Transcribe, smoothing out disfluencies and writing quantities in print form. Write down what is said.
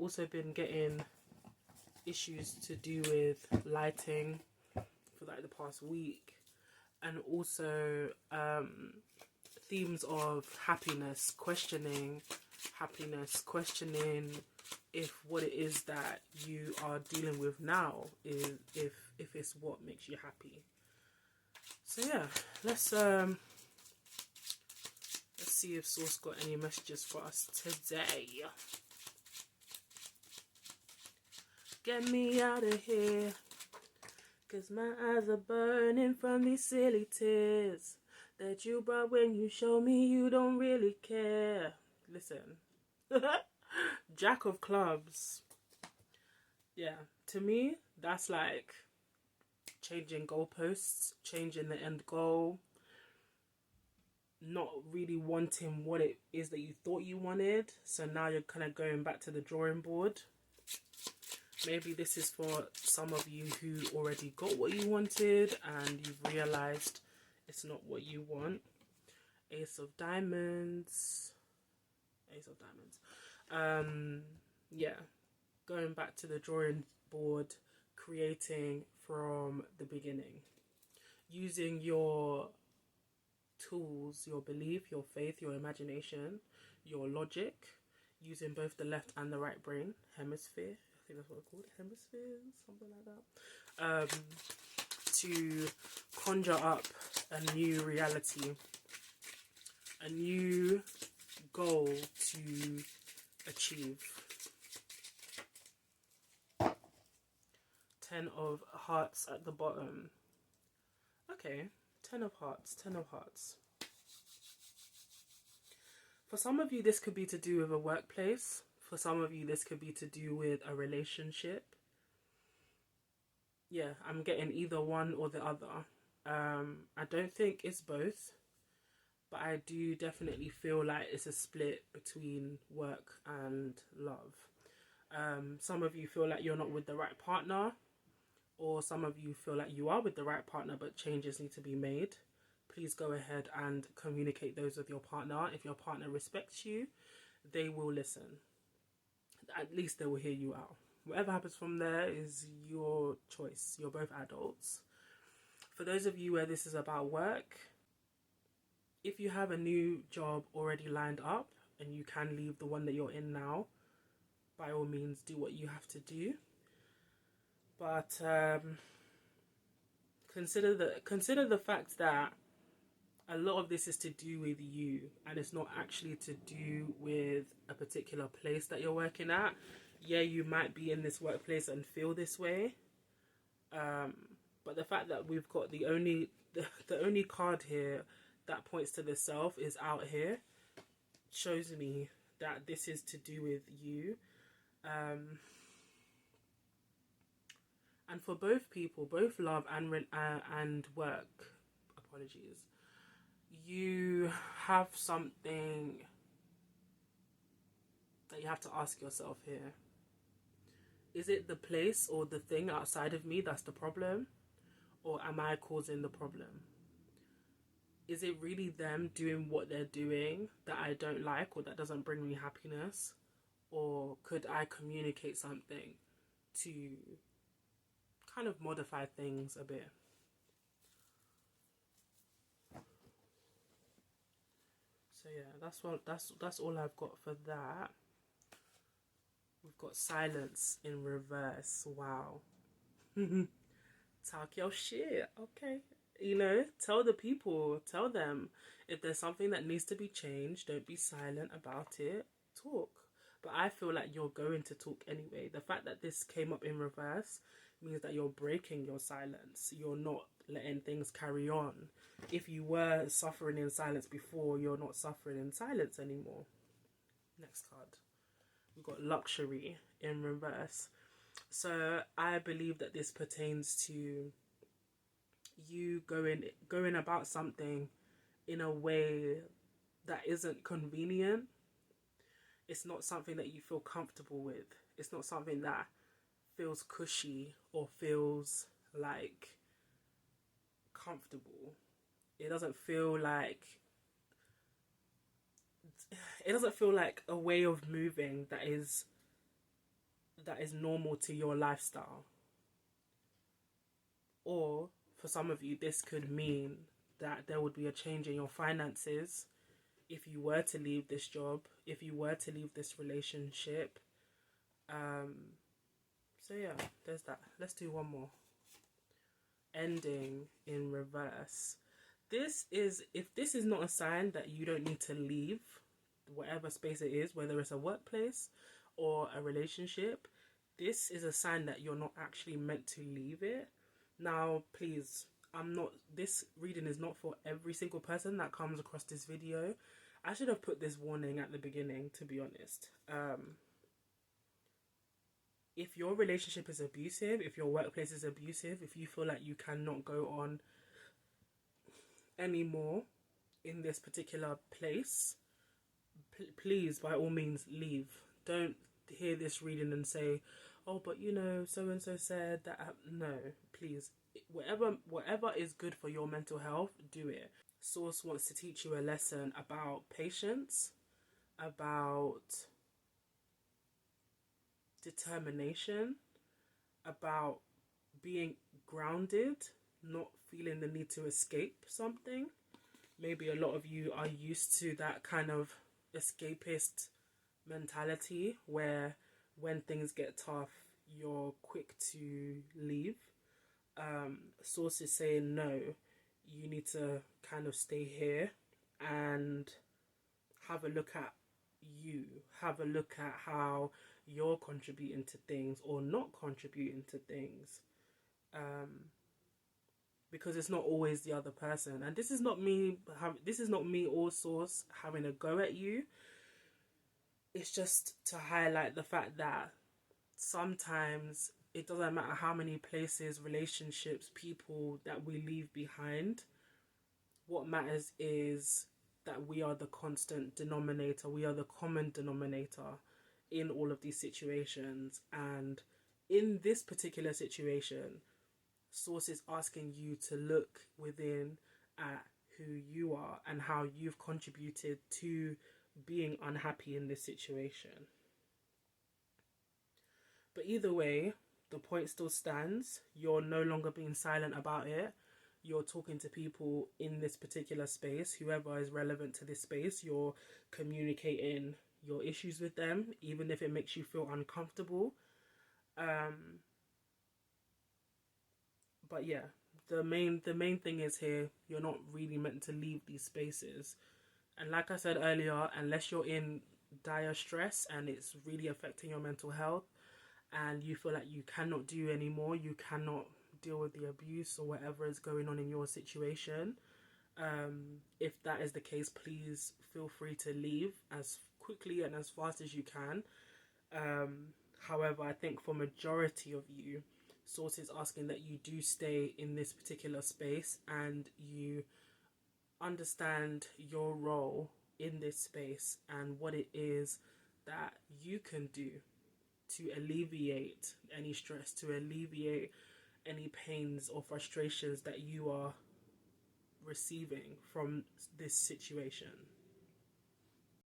also been getting issues to do with lighting for like the past week, and also themes of happiness, questioning if what it is that you are dealing with now is if it's what makes you happy. So yeah, let's see if Source got any messages for us today. Get me out of here, 'cause my eyes are burning from these silly tears that you brought when you show me you don't really care. Listen. Jack of Clubs. Yeah, to me, that's like changing goalposts, changing the end goal, not really wanting what it is that you thought you wanted. So now you're kind of going back to the drawing board. Maybe this is for some of you who already got what you wanted and you've realized it's not what you want. Ace of Diamonds. Yeah, going back to the drawing board, creating from the beginning, using your tools, your belief, your faith, your imagination, your logic, using both the left and the right brain hemisphere. I think that's what they're called, hemispheres, something like that, to conjure up a new reality, a new goal to achieve. 10 of Hearts at the bottom. Okay, 10 of Hearts. For some of you, this could be to do with a workplace. For some of you, this could be to do with a relationship. Yeah, I'm getting either one or the other. I don't think it's both, but I do definitely feel like it's a split between work and love. Some of you feel like you're not with the right partner, or some of you feel like you are with the right partner but changes need to be made. Please go ahead and communicate those with your partner. If your partner respects you, they will listen. At least they will hear you out. Whatever happens from there is your choice. You're both adults. For those of you where this is about work, if you have a new job already lined up and you can leave the one that you're in now, by all means do what you have to do. But consider the fact that a lot of this is to do with you, and it's not actually to do with a particular place that you're working at. Yeah, you might be in this workplace and feel this way, but the fact that we've got the only card here that points to the self is out here shows me that this is to do with you. And for both people, both love and work, apologies, you have something that you have to ask yourself here. Is it the place or the thing outside of me that's the problem? Or am I causing the problem? Is it really them doing what they're doing that I don't like or that doesn't bring me happiness? Or could I communicate something to kind of modify things a bit? So yeah, that's all I've got for that. We've got silence in reverse. Wow. Talk your shit. Okay. You know, tell the people, tell them if there's something that needs to be changed, don't be silent about it. Talk. But I feel like you're going to talk anyway. The fact that this came up in reverse means that you're breaking your silence. You're not letting things carry on. If you were suffering in silence before, you're not suffering in silence anymore. Next card. We've got Luxury in reverse. So I believe that this pertains to you going about something in a way that isn't convenient. It's not something that you feel comfortable with. It's not something that feels cushy or feels like comfortable. It doesn't feel like a way of moving that is that is normal to your lifestyle. Or for some of you, this could mean that there would be a change in your finances if you were to leave this job, if you were to leave this relationship. So yeah, there's that. Let's do one more. Ending in reverse. If this is not a sign that you don't need to leave whatever space it is, whether it's a workplace or a relationship, this is a sign that you're not actually meant to leave it. Now, please, this reading is not for every single person that comes across this video. I should have put this warning at the beginning, to be honest. If your relationship is abusive, if your workplace is abusive, if you feel like you cannot go on anymore in this particular place, please, by all means, leave. Don't hear this reading and say, oh, but you know, so and so said that. No, please, whatever is good for your mental health, do it. Source wants to teach you a lesson about patience, about determination, about being grounded, not feeling the need to escape something. Maybe a lot of you are used to that kind of escapist mentality where when things get tough, you're quick to leave. Source is saying no, you need to kind of stay here and have a look at you, have a look at how you're contributing to things or not contributing to things, because it's not always the other person. And this is not me or Source having a go at you. It's just to highlight the fact that sometimes it doesn't matter how many places, relationships, people that we leave behind. What matters is that we are the constant denominator. We are the common denominator in all of these situations. And in this particular situation, Source is asking you to look within at who you are and how you've contributed to being unhappy in this situation. But either way, the point still stands. You're no longer being silent about it. You're talking to people in this particular space, whoever is relevant to this space. You're communicating your issues with them, even if it makes you feel uncomfortable. But yeah, the main thing is here, you're not really meant to leave these spaces. And like I said earlier, unless you're in dire stress and it's really affecting your mental health and you feel like you cannot do anymore, you cannot deal with the abuse or whatever is going on in your situation, if that is the case, please feel free to leave as quickly and as fast as you can. However, I think for majority of you, Source is asking that you do stay in this particular space and you understand your role in this space and what it is that you can do to alleviate any stress, to alleviate any pains or frustrations that you are receiving from this situation.